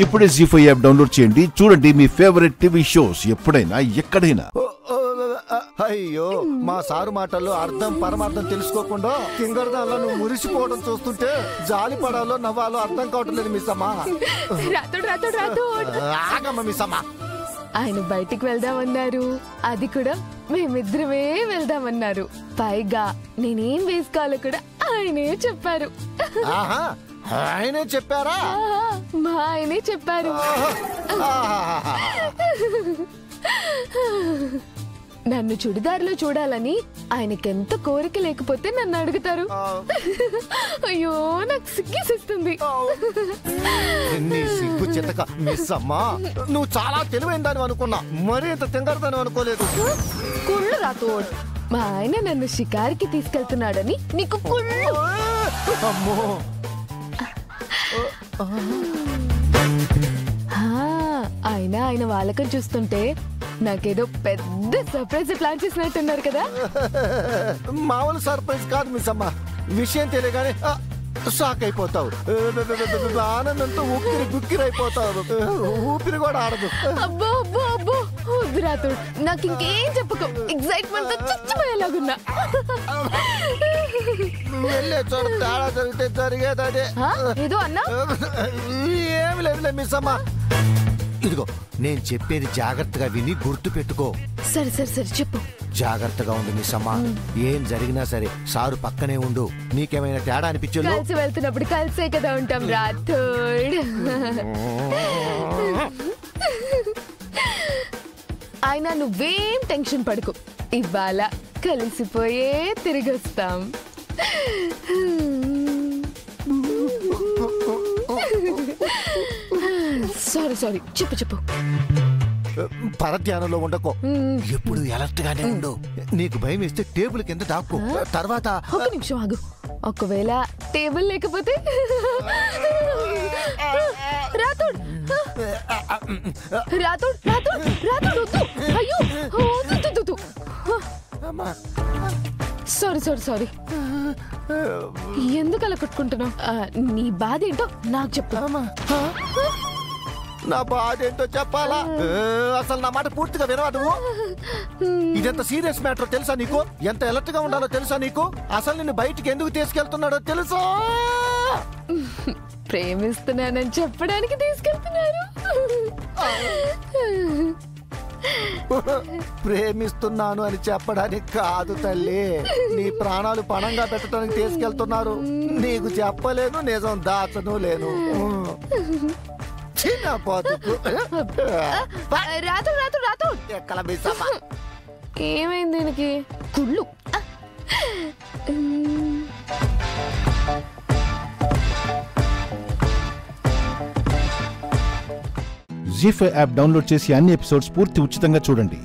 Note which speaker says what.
Speaker 1: ఇప్పుడే జీ5 app download చేయండి. చూడండి మీ ఫేవరెట్ టీవీ షోస్ ఎప్పుడైనా ఎక్కడైనా.
Speaker 2: అయ్యో, మా సారు మాటల్లో అర్థం పరమార్థం తెలుసుకోకుండా కింగర్దాన్లో నువ్వు మురిసిపోవడం చూస్తుంటే జాలి పడాలో నవ్వాలో అర్థం కావట్లేదు మిస్ అమ్మా. ఆగమ్మ మిస్ అమ్మా.
Speaker 3: ఆయన బయటికి వెళ్దామన్నారు, అది కూడా మేమిద్దరమే వెళ్దామన్నారు. పైగా నేనేం వేసుకోవాలో కూడా ఆయనే చెప్పారు.
Speaker 2: ఆయనే చెప్పారా?
Speaker 3: మా ఆయనే చెప్పారు. నన్ను చుడిదారిలో చూడాలని ఆయనకెంత కోరిక లేకపోతే నన్ను అడుగుతారు. అయ్యో, నాకు సిగ్గేసిస్తుంది.
Speaker 2: సిగ్గు చిత్తక మిస్ అమ్మా, నువ్వు చాలా తెలివైందని అనుకున్నా, మరీ ఇంత తింగరదని అనుకోలేదు.
Speaker 3: కుళ్ళు రాతోడ్, మా ఆయన నన్ను షికారికి తీసుకెళ్తున్నాడని నీకు కుళ్ళు.
Speaker 2: అమ్మో,
Speaker 3: అయినా ఆయన వాళ్ళకం చూస్తుంటే నాకేదో పెద్ద సర్ప్రైజ్ ప్లాన్ చేసినట్టున్నారు కదా.
Speaker 2: మామూలు సర్ప్రైజ్ కాదు మిస్ అమ్మా, విషయం తెలియగానే షాక్ అయిపోతావు, ఆనందంతో ఉక్కిరి గుక్కిరి అయిపోతావు, ఊపిరి కూడా ఆడదు.
Speaker 3: అబ్బో అబ్బో అబ్బో, రాతోడు, నాకు ఇంకేం చెప్పుకో, ఎక్సైట్మెంట్ తో చచ్చిపోయేలాగున్నా.
Speaker 2: వెళ్ళే చోట తేడా జరిగితే జరిగేది అదే.
Speaker 3: ఏదో అన్నా?
Speaker 2: ఏమి లేదులే మిస్ అమ్మా. ఇదిగో, నేను చెప్పేది జాగ్రత్తగా విని గుర్తు పెట్టుకో.
Speaker 3: సరే సరే సరే, చెప్పు.
Speaker 2: జాగ్రత్తగా ఉండు మిస్ అమ్మా, ఏం జరిగినా సరే సారు పక్కనే ఉండు. నీకేమైనా తేడా అనిపించు?
Speaker 3: కలిసి వెళ్తున్నప్పుడు కలిసే కదా ఉంటాం రాథోడ్. అయినా నువ్వేం టెన్షన్ పడుకో, ఇవాళ కలిసిపోయే తిరిగి వస్తాం. సారీ సారీ, చెప్పు చెప్పు.
Speaker 2: పరధ్యానంలో ఉండకో, ఎప్పుడు అలర్ట్ గానే ఉండు. నీకు భయం వేస్తే టేబుల్ కింద దాక్కో. తర్వాత
Speaker 3: ఒక నిమిషం ఆగు, ఒకవేళ టేబుల్ లేకపోతే? రాతోడ్ రాతోడ్ రాతోడ్ రాతోడ్, వద్దు, అయ్యో వద్దు. సారీ సారీ సారీ, ఎందుకు అలా కొట్టుకుంటున్నావు? నీ బాధ ఏంటో నాకు చెప్పు.
Speaker 2: నా బాధ ఏంటో చెప్పాలా? అసలు నా మాట పూర్తిగా వినవా నువ్వు? ఇదెంత సీరియస్ మ్యాటర్ తెలుసా నీకు? ఎంత అలర్ట్ గా ఉండాలో తెలుసా నీకు? అసలు నిన్ను బయటికి ఎందుకు తీసుకెళ్తున్నాడో తెలుసా?
Speaker 3: ప్రేమిస్తున్నానని చెప్పడానికి తీసుకెళ్తున్నారు.
Speaker 2: ప్రేమిస్తున్నాను అని చెప్పడానికి కాదు తల్లి, నీ ప్రాణాలు పణంగా పెట్టడానికి తీసుకెళ్తున్నారు. నీకు చెప్పలేను, నిజం దాచను లేను. చిన్న పోతుకు
Speaker 3: రాతోడ్
Speaker 2: ఎక్కడ మిస్సమ్మా?
Speaker 3: ఏమైంది దీనికి? కుళ్ళు.
Speaker 1: జీ5 యాప్ డౌన్లోడ్ చేసి అన్ని ఎపిసోడ్స్ పూర్తి ఉచితంగా చూడండి.